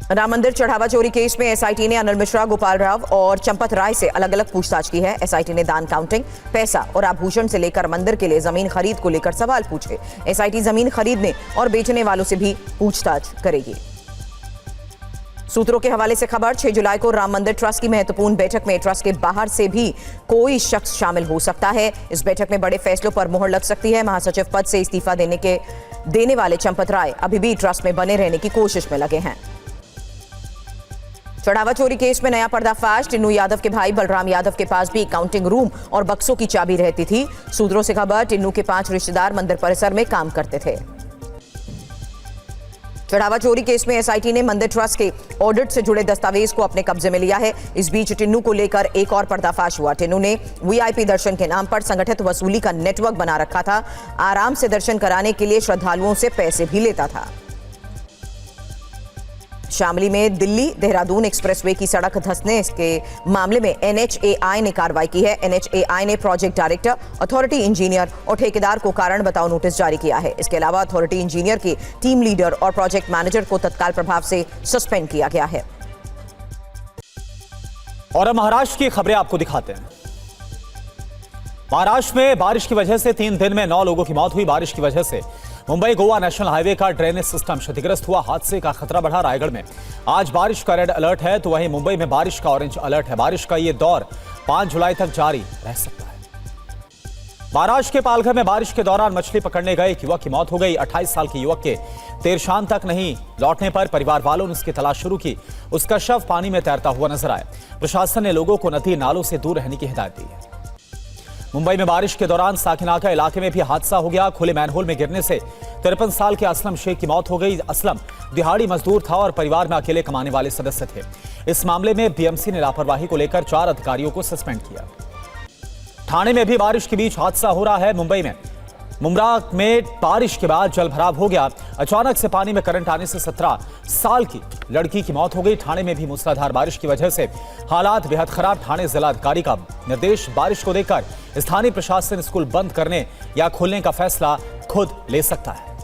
राम मंदिर चढ़ावा चोरी केस में एसआईटी ने अनिल मिश्रा, गोपाल राव और चंपत राय से अलग अलग पूछताछ की है। एसआईटी ने दान काउंटिंग, पैसा और आभूषण से लेकर मंदिर के लिए जमीन खरीद को लेकर सवाल पूछे। एसआईटी जमीन खरीदने और बेचने वालों से भी पूछताछ करेगी। सूत्रों के हवाले से खबर, 6 जुलाई को राम मंदिर ट्रस्ट की महत्वपूर्ण बैठक में ट्रस्ट के बाहर से भी कोई शख्स शामिल हो सकता है। इस बैठक में बड़े फैसलों पर मुहर लग सकती है। महासचिव पद से इस्तीफा देने वाले चंपत राय अभी भी ट्रस्ट में बने रहने की कोशिश में लगे हैं। चढ़ावा चोरी केस में नया पर्दाफाश, टिन्नू यादव के भाई बलराम यादव के पास भी काउंटिंग रूम और बक्सों की चाबी रहती थी। सूत्रों से खबर, टिन्नू के 5 रिश्तेदार मंदिर परिसर में काम करते थे। चढ़ावा चोरी केस में एसआईटी ने मंदिर ट्रस्ट के ऑडिट से जुड़े दस्तावेज को अपने कब्जे में लिया है। इस बीच टिन्नू को लेकर एक और पर्दाफाश हुआ। टिन्नू ने वीआईपी दर्शन के नाम पर संगठित वसूली का नेटवर्क बना रखा था। आराम से दर्शन कराने के लिए श्रद्धालुओं से पैसे भी लेता था। शामली में दिल्ली देहरादून एक्सप्रेसवे की सड़क धंसने के मामले में एनएचएआई ने कार्रवाई की है। एनएचएआई ने प्रोजेक्ट डायरेक्टर, अथॉरिटी इंजीनियर और ठेकेदार को कारण बताओ नोटिस जारी किया है। इसके अलावा अथॉरिटी इंजीनियर के टीम लीडर और प्रोजेक्ट मैनेजर को तत्काल प्रभाव से सस्पेंड किया गया है। और अब महाराष्ट्र की खबरें आपको दिखाते हैं। महाराष्ट्र में बारिश की वजह से 3 दिन में 9 लोगों की मौत हुई। बारिश की वजह से मुंबई गोवा नेशनल हाईवे का ड्रेनेज सिस्टम क्षतिग्रस्त हुआ। हादसे का खतरा बढ़ा। रायगढ़ में आज बारिश का रेड अलर्ट है, तो वहीं मुंबई में बारिश का ऑरेंज अलर्ट है। बारिश का ये दौर 5 जुलाई तक जारी रह सकता है। महाराष्ट्र के पालघर में बारिश के दौरान मछली पकड़ने गए एक युवक की मौत हो गई। 28 साल के युवक के देर शाम तक नहीं लौटने पर परिवार वालों ने उसकी तलाश शुरू की। उसका शव पानी में तैरता हुआ नजर आया। प्रशासन ने लोगों को नदी नालों से दूर रहने की हिदायत दी है। मुंबई में बारिश के दौरान साकिनाका इलाके में भी हादसा हो गया। खुले मैनहोल में गिरने से 53 साल के असलम शेख की मौत हो गई। असलम दिहाड़ी मजदूर था और परिवार में अकेले कमाने वाले सदस्य थे। इस मामले में बीएमसी ने लापरवाही को लेकर 4 अधिकारियों को सस्पेंड किया। ठाणे में भी बारिश के बीच हादसा हो रहा है। मुंबई में मुमरा में बारिश के बाद जलभराव हो गया। अचानक से पानी में करंट आने से 17 साल की लड़की की मौत हो गई। ठाणे में भी मूसलाधार बारिश की वजह से हालात बेहद खराब। ठाणे जिलाधिकारी का निर्देश, बारिश को देखकर स्थानीय प्रशासन स्कूल बंद करने या खोलने का फैसला खुद ले सकता है।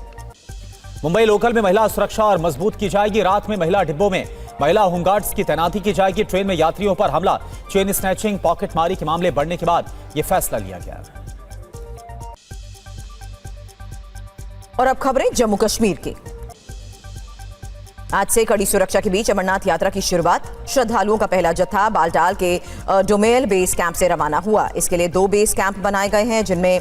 मुंबई लोकल में महिला सुरक्षा और मजबूत की जाएगी। रात में महिला डिब्बों में महिला होमगार्ड्स की तैनाती की जाएगी। ट्रेन में यात्रियों पर हमला, चेन स्नैचिंग, पॉकेटमारी के मामले बढ़ने के बाद यह फैसला लिया गया। और अब खबरें जम्मू कश्मीर की। आज से कड़ी सुरक्षा के बीच अमरनाथ यात्रा की शुरुआत। श्रद्धालुओं का पहला जत्था बालटाल के डोमेल बेस कैंप से रवाना हुआ। इसके लिए 2 बेस कैंप बनाए गए हैं, जिनमें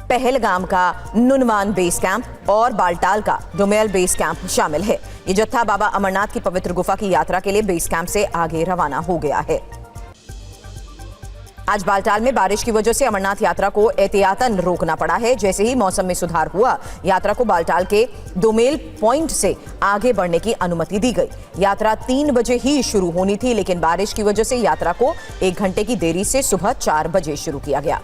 पहलगाम का नुनवान बेस कैंप और बालटाल का डोमेल बेस कैंप शामिल है। ये जत्था बाबा अमरनाथ की पवित्र गुफा की यात्रा के लिए बेस कैंप से आगे रवाना हो गया है। आज बालटाल में बारिश की वजह से अमरनाथ यात्रा को एहतियातन रोकना पड़ा है। जैसे ही मौसम में सुधार हुआ, यात्रा को बालटाल के डोमेल पॉइंट से आगे बढ़ने की अनुमति दी गई। यात्रा 3 बजे ही शुरू होनी थी, लेकिन बारिश की वजह से यात्रा को 1 घंटे की देरी से सुबह 4 बजे शुरू किया गया।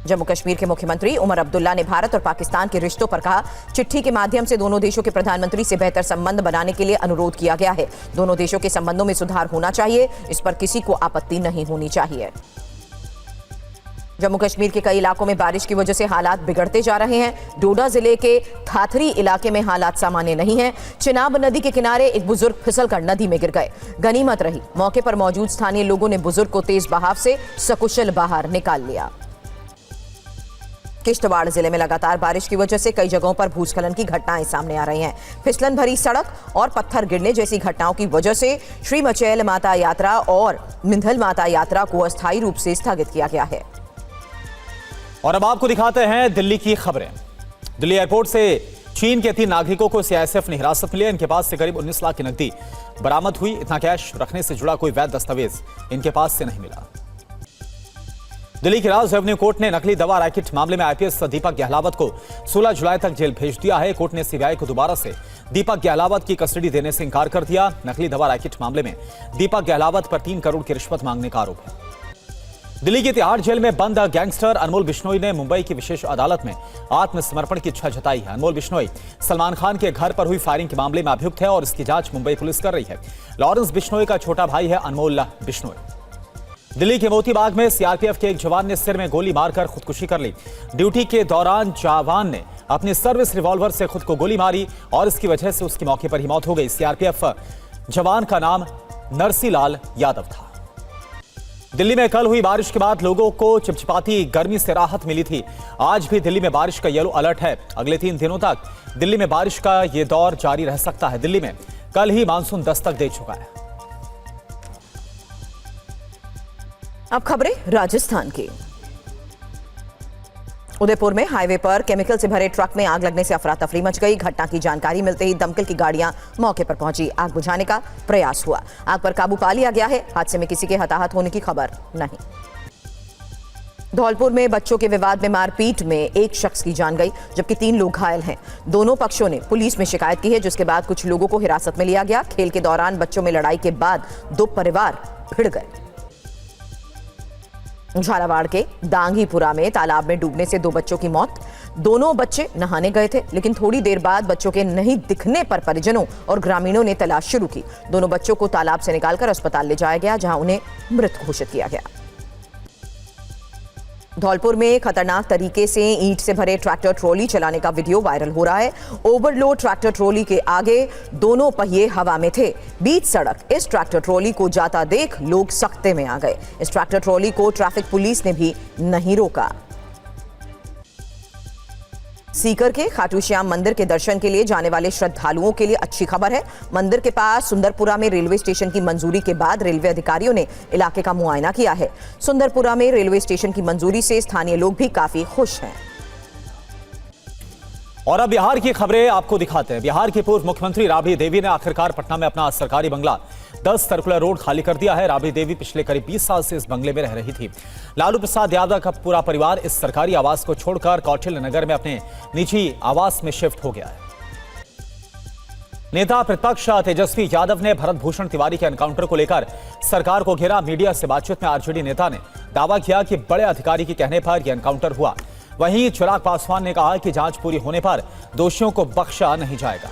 जम्मू कश्मीर के मुख्यमंत्री उमर अब्दुल्ला ने भारत और पाकिस्तान के रिश्तों पर कहा, चिट्ठी के माध्यम से दोनों देशों के प्रधानमंत्री से बेहतर संबंध बनाने के लिए अनुरोध किया गया है। दोनों देशों के संबंधों में सुधार होना चाहिए, इस पर किसी को आपत्ति नहीं होनी चाहिए। जम्मू कश्मीर के कई इलाकों में बारिश की वजह से हालात बिगड़ते जा रहे हैं। डोडा जिले के थाथरी इलाके में हालात सामान्य नहीं हैं। चिनाब नदी के किनारे एक बुजुर्ग फिसलकर नदी में गिर गए। गनीमत रही, मौके पर मौजूद स्थानीय लोगों ने बुजुर्ग को तेज बहाव से सकुशल बाहर निकाल लिया। किश्तवाड़ जिले में लगातार बारिश की वजह से कई जगहों पर भूस्खलन की घटनाएं सामने आ रही हैं। फिसलन भरी सड़क और पत्थर गिरने जैसी घटनाओं की वजह से श्री मचैल माता यात्रा और मिंधल माता यात्रा को अस्थायी रूप से स्थगित किया गया है। और अब आपको दिखाते हैं दिल्ली की खबरें। दिल्ली एयरपोर्ट से चीन के 3 नागरिकों को सीआईएसएफ ने हिरासत में लिया। इनके पास से करीब 19 लाख की नकदी बरामद हुई। इतना कैश रखने से जुड़ा कोई वैध दस्तावेज इनके पास से नहीं मिला। दिल्ली की राज रेवेन्यू कोर्ट ने नकली दवा रैकेट मामले में आईपीएस दीपक गहलावत को 16 जुलाई तक जेल भेज दिया है। कोर्ट ने सीबीआई को दोबारा से दीपक गहलावत की कस्टडी देने से इंकार कर दिया। नकली दवा रैकेट मामले में दीपक गहलावत पर 3 करोड़ की रिश्वत मांगने का आरोप है। दिल्ली की तिहाड़ जेल में बंद गैंगस्टर अनमोल बिश्नोई ने मुंबई की विशेष अदालत में आत्मसमर्पण की इच्छा जताई है। अनमोल बिश्नोई सलमान खान के घर पर हुई फायरिंग के मामले में अभियुक्त है और इसकी जांच मुंबई पुलिस कर रही है। लॉरेंस बिश्नोई का छोटा भाई है अनमोल बिश्नोई। दिल्ली के मोतीबाग में सीआरपीएफ के एक जवान ने सिर में गोली मारकर खुदकुशी कर ली। ड्यूटी के दौरान जवान ने अपनी सर्विस रिवॉल्वर से खुद को गोली मारी और इसकी वजह से उसकी मौके पर ही मौत हो गई। सीआरपीएफ जवान का नाम नरसीलाल यादव था। दिल्ली में कल हुई बारिश के बाद लोगों को चिपचिपाती गर्मी से राहत मिली थी। आज भी दिल्ली में बारिश का येलो अलर्ट है। अगले 3 दिनों तक दिल्ली में बारिश का यह दौर जारी रह सकता है। दिल्ली में कल ही मानसून दस्तक दे चुका है। अब खबरें राजस्थान की। उदयपुर में हाईवे पर केमिकल से भरे ट्रक में आग लगने से अफरा तफरी मच गई। घटना की जानकारी मिलते ही दमकल की गाड़ियां मौके पर पहुंची। आग बुझाने का प्रयास हुआ। आग पर काबू पा लिया गया है। हादसे में किसी के हताहत होने की खबर नहीं। धौलपुर में बच्चों के विवाद में मारपीट में एक शख्स की जान गई, जबकि 3 लोग घायल हैं। दोनों पक्षों ने पुलिस में शिकायत की है, जिसके बाद कुछ लोगों को हिरासत में लिया गया। खेल के दौरान बच्चों में लड़ाई के बाद 2 परिवार भिड़ गए। झालावाड़ के दांगीपुरा में तालाब में डूबने से 2 बच्चों की मौत। दोनों बच्चे नहाने गए थे, लेकिन थोड़ी देर बाद बच्चों के नहीं दिखने पर परिजनों और ग्रामीणों ने तलाश शुरू की। दोनों बच्चों को तालाब से निकालकर अस्पताल ले जाया गया, जहां उन्हें मृत घोषित किया गया। धौलपुर में खतरनाक तरीके से ईंट से भरे ट्रैक्टर ट्रॉली चलाने का वीडियो वायरल हो रहा है। ओवरलोड ट्रैक्टर ट्रॉली के आगे दोनों पहिए हवा में थे। बीच सड़क इस ट्रैक्टर ट्रॉली को जाता देख लोग सख्ते में आ गए। इस ट्रैक्टर ट्रॉली को ट्रैफिक पुलिस ने भी नहीं रोका। सीकर के खाटू श्याम मंदिर के दर्शन के लिए जाने वाले श्रद्धालुओं के लिए अच्छी खबर है। मंदिर के पास सुंदरपुरा में रेलवे स्टेशन की मंजूरी के बाद रेलवे अधिकारियों ने इलाके का मुआयना किया है। सुंदरपुरा में रेलवे स्टेशन की मंजूरी से स्थानीय लोग भी काफी खुश हैं। और अब बिहार की खबरें आपको दिखाते हैं। बिहार की पूर्व मुख्यमंत्री राबड़ी देवी ने आखिरकार पटना में अपना सरकारी बंगला 10 सर्कुलर रोड खाली कर दिया है। राबड़ी देवी पिछले करीब 20 साल से इस बंगले में रह रही थी। लालू प्रसाद यादव का पूरा परिवार इस सरकारी आवास को छोड़कर कौटिल्य नगर में अपने निजी आवास में शिफ्ट हो गया है। नेता प्रतिपक्ष तेजस्वी यादव ने भरत भूषण तिवारी के एनकाउंटर को लेकर सरकार को घेरा। मीडिया से बातचीत में आरजेडी नेता ने दावा किया कि बड़े अधिकारी के कहने पर यह एनकाउंटर हुआ। वहीं चिराग पासवान ने कहा कि जांच पूरी होने पर दोषियों को बख्शा नहीं जाएगा।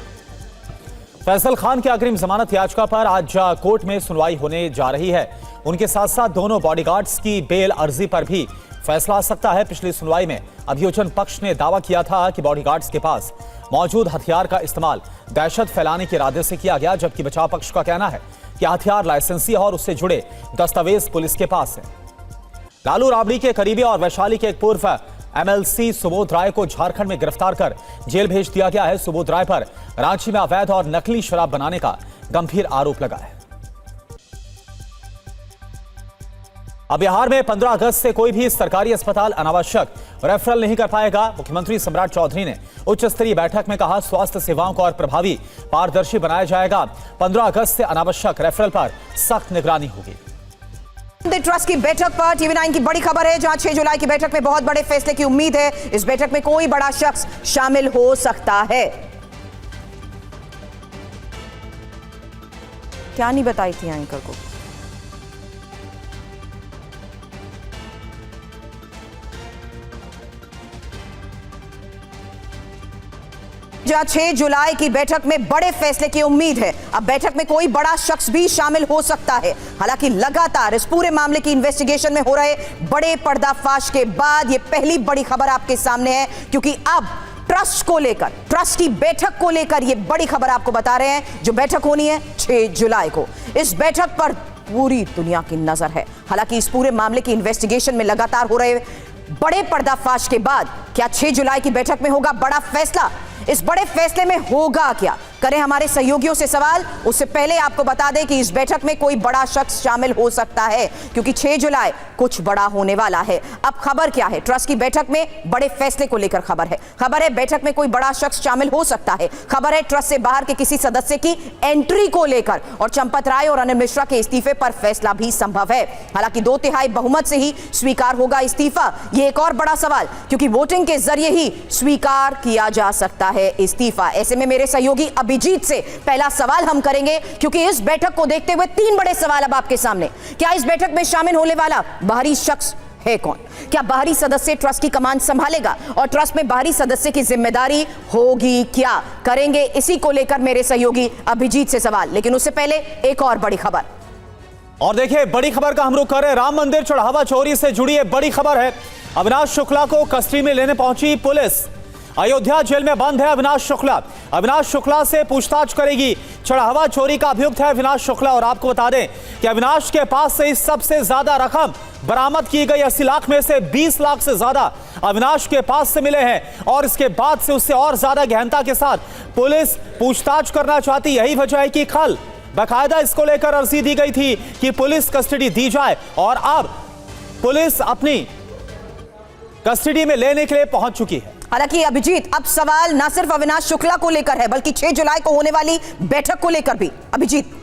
फैसल खान की अग्रिम जमानत याचिका पर आज कोर्ट में सुनवाई होने जा रही है। उनके साथ साथ दोनों बॉडीगार्ड्स की बेल अर्जी पर भी फैसला आ सकता है। पिछली सुनवाई में अभियोजन पक्ष ने दावा किया था कि बॉडीगार्ड्स के पास मौजूद हथियार का इस्तेमाल दहशत फैलाने के इरादे से किया गया, जबकि बचाव पक्ष का कहना है कि हथियार लाइसेंसी है और उससे जुड़े दस्तावेज पुलिस के पास है। लालू राबड़ी के करीबी और वैशाली के एक पूर्व एमएलसी सुबोध राय को झारखंड में गिरफ्तार कर जेल भेज दिया गया है। सुबोध राय पर रांची में अवैध और नकली शराब बनाने का गंभीर आरोप लगा है। अब बिहार में 15 अगस्त से कोई भी सरकारी अस्पताल अनावश्यक रेफरल नहीं कर पाएगा। मुख्यमंत्री सम्राट चौधरी ने उच्च स्तरीय बैठक में कहा, स्वास्थ्य सेवाओं को और प्रभावी पारदर्शी बनाया जाएगा। 15 अगस्त से अनावश्यक रेफरल पर सख्त निगरानी होगी। ट्रस्ट की बैठक पर टीवी9 की बड़ी खबर है, जहां 6 जुलाई की बैठक में बहुत बड़े फैसले की उम्मीद है। इस बैठक में कोई बड़ा शख्स शामिल हो सकता है। क्या नहीं बताई थी एंकर को? जहां 6 जुलाई की बैठक में बड़े फैसले की उम्मीद है। अब बैठक में कोई बड़ा शख्स भी शामिल हो सकता है। हालांकि लगातार इस पूरे मामले की इन्वेस्टिगेशन में हो रहे बड़े पर्दाफाश के बाद यह पहली बड़ी खबर आपके सामने है, क्योंकि अब ट्रस्ट को लेकर, ट्रस्ट की बैठक को लेकर यह बड़ी खबर आपको बता रहे हैं, जो बैठक होनी है 6 जुलाई को। इस बैठक पर पूरी दुनिया की नजर है। हालांकि इस पूरे मामले की इन्वेस्टिगेशन में लगातार हो रहे बड़े पर्दाफाश के बाद क्या 6 जुलाई की बैठक में होगा बड़ा फैसला? इस बड़े फैसले में होगा क्या? करें हमारे सहयोगियों से सवाल। उससे पहले आपको बता दें कि इस बैठक में कोई बड़ा शख्स शामिल हो सकता है, क्योंकि 6 जुलाई कुछ बड़ा होने वाला है। अब खबर क्या है? ट्रस्ट की बैठक में बड़े फैसले को लेकर खबर है। खबर है बैठक में कोई बड़ा शख्स शामिल हो सकता है। खबर है ट्रस्ट से बाहर के किसी सदस्य की एंट्री को लेकर, और चंपत राय और अनिल मिश्रा के इस्तीफे पर फैसला भी संभव है। हालांकि 2/3 बहुमत से ही स्वीकार होगा इस्तीफा, यह एक और बड़ा सवाल, क्योंकि वोटिंग के जरिए ही स्वीकार किया जा सकता है इस्तीफा। ऐसे में मेरे सहयोगी अभिजीत से पहला सवाल हम करेंगे, क्योंकि इस बैठक को देखते हुए 3 बड़े सवाल अब आपके सामने। क्या इस बैठक में शामिल होने वाला बाहरी शख्स है कौन? क्या बाहरी सदस्य ट्रस्ट की कमान संभालेगा, और ट्रस्ट में बाहरी सदस्य की जिम्मेदारी होगी क्या? करेंगे इसी को लेकर मेरे सहयोगी अभिजीत से सवाल, लेकिन उससे पहले एक और बड़ी खबर। और देखिए, बड़ी खबर का हम रुख कर रहे हैं। राम मंदिर चढ़ावा चोरी से जुड़ी एक बड़ी खबर है। अविनाश शुक्ला को कस्टडी में लेने पहुंची पुलिस। अयोध्या जेल में बंद है अविनाश शुक्ला। अविनाश शुक्ला से पूछताछ करेगी चढ़ावा चोरी का अभियुक्त है अविनाश शुक्ला। और आपको बता दें कि अविनाश के पास से सबसे ज्यादा रकम बरामद की गई 80 लाख में से 20 लाख से ज्यादा अविनाश के पास से मिले हैं और इसके बाद से उससे और ज्यादा गहनता के साथ पुलिस पूछताछ करना चाहती। यही वजह है कि कल बाकायदा इसको लेकर अर्जी दी गई थी कि पुलिस कस्टडी दी जाए और अब पुलिस अपनी कस्टडी में लेने के लिए पहुंच चुकी है। हालांकि अभिजीत, अब सवाल ना सिर्फ अविनाश शुक्ला को लेकर है बल्कि 6 जुलाई को होने वाली बैठक को लेकर भी। अभिजीत,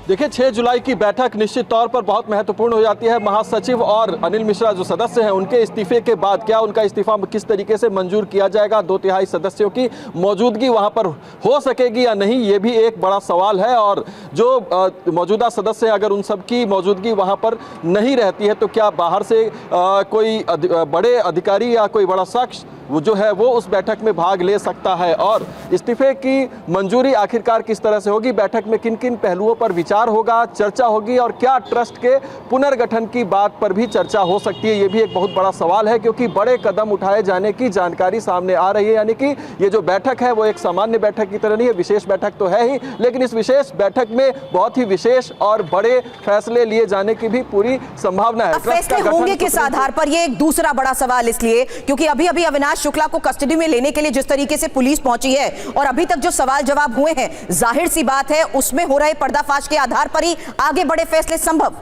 देखिए 6 जुलाई की बैठक निश्चित तौर पर बहुत महत्वपूर्ण हो जाती है। महासचिव और अनिल मिश्रा जो सदस्य हैं उनके इस्तीफे के बाद क्या उनका इस्तीफा किस तरीके से मंजूर किया जाएगा, 2/3 सदस्यों की मौजूदगी वहां पर हो सकेगी या नहीं, ये भी एक बड़ा सवाल है। और जो मौजूदा सदस्य हैं अगर उन सब की मौजूदगी वहां पर नहीं रहती है तो क्या बाहर से कोई बड़े अधिकारी या कोई बड़ा शख्स वो जो है वो उस बैठक में भाग ले सकता है। और इस्तीफे की मंजूरी आखिरकार किस तरह से होगी, बैठक में किन किन पहलुओं पर विचार होगा, चर्चा होगी और क्या ट्रस्ट के पुनर्गठन की बात पर भी चर्चा हो सकती है, ये भी एक बहुत बड़ा सवाल है। क्योंकि बड़े कदम उठाए जाने की जानकारी सामने आ रही है। यानी कि ये जो बैठक है वो एक सामान्य बैठक की तरह नहीं है, विशेष बैठक तो है ही, लेकिन इस विशेष बैठक में बहुत ही विशेष और बड़े फैसले लिए जाने की भी पूरी संभावना है। फैसले होंगे किस आधार पर, ये एक दूसरा बड़ा सवाल इसलिए क्योंकि अभी अभी अविनाश शुक्ला को कस्टडी में लेने के लिए जिस तरीके से पुलिस पहुंची है और अभी तक जो सवाल जवाब हुए हैं, जाहिर सी बात है उसमें हो रहे पर्दाफाश के आधार पर ही आगे बड़े फैसले संभव।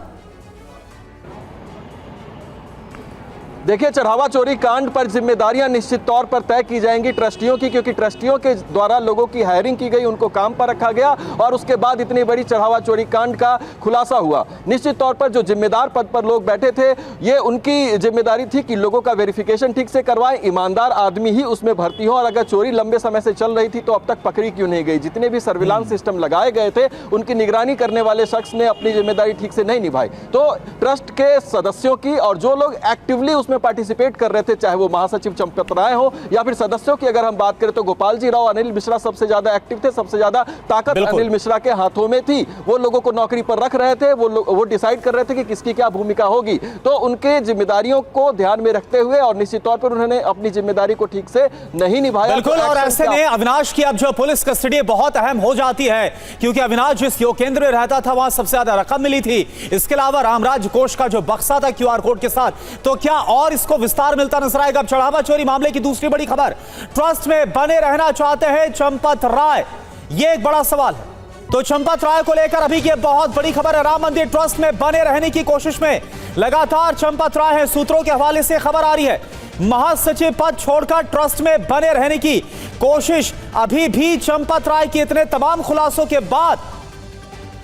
देखिए चढ़ावा चोरी कांड पर जिम्मेदारियां निश्चित तौर पर तय की जाएंगी ट्रस्टियों की, क्योंकि ट्रस्टियों के द्वारा लोगों की हायरिंग की गई, उनको काम पर रखा गया और उसके बाद इतनी बड़ी चढ़ावा चोरी कांड का खुलासा हुआ। निश्चित तौर पर जो जिम्मेदार पद पर लोग बैठे थे ये उनकी जिम्मेदारी थी कि लोगों का वेरिफिकेशन ठीक से करवाएं, ईमानदार आदमी ही उसमें भर्ती हो। और अगर चोरी लंबे समय से चल रही थी तो अब तक पकड़ी क्यों नहीं गई? जितने भी सर्विलांस सिस्टम लगाए गए थे उनकी निगरानी करने वाले शख्स ने अपनी जिम्मेदारी ठीक से नहीं निभाई। तो ट्रस्ट के सदस्यों की और जो लोग एक्टिवली उसमें पार्टिसिपेट कर रहे थे, चाहे वो महासचिव चंपत राय हो या फिर सदस्यों की अगर हम बात करें तो गोपाल जी राव, अनिल मिश्रा सबसे ज्यादा एक्टिव थे, सबसे ज्यादा ताकत अनिल मिश्रा के हाथों में थी। वो लोगों को नौकरी पर रख रहे थे, वो डिसाइड कर रहे थे कि किसकी क्या भूमिका होगी। तो उनके जिम्मेदारियों को ध्यान में रखते हुए और निश्चित तौर पर उन्होंने अपनी जिम्मेदारी को ठीक से नहीं निभाया। बिल्कुल, और ऐसे में अविनाश की अब जो पुलिस कस्टडी बहुत अहम हो जाती है क्योंकि अविनाश जिस योग केंद्र में रहता था वहां सबसे ज्यादा रकम मिली थी। इसके अलावा रामराज कोष का जो बक्सा था QR कोड के साथ, तो क्या और इसको विस्तार मिलता नजर आएगा? अब चढ़ावा चोरी मामले की दूसरी बड़ी खबर, ट्रस्ट में बने रहना चाहते हैं चंपत राय, ये एक बड़ा सवाल है। तो चंपत राय को लेकर अभी की बहुत बड़ी खबर है, राम मंदिर ट्रस्ट में बने रहने की कोशिश में लगातार चंपत राय है। सूत्रों के हवाले से खबर आ रही है महासचिव पद छोड़कर ट्रस्ट में बने रहने की कोशिश अभी भी चंपत राय के इतने तमाम खुलासों के बाद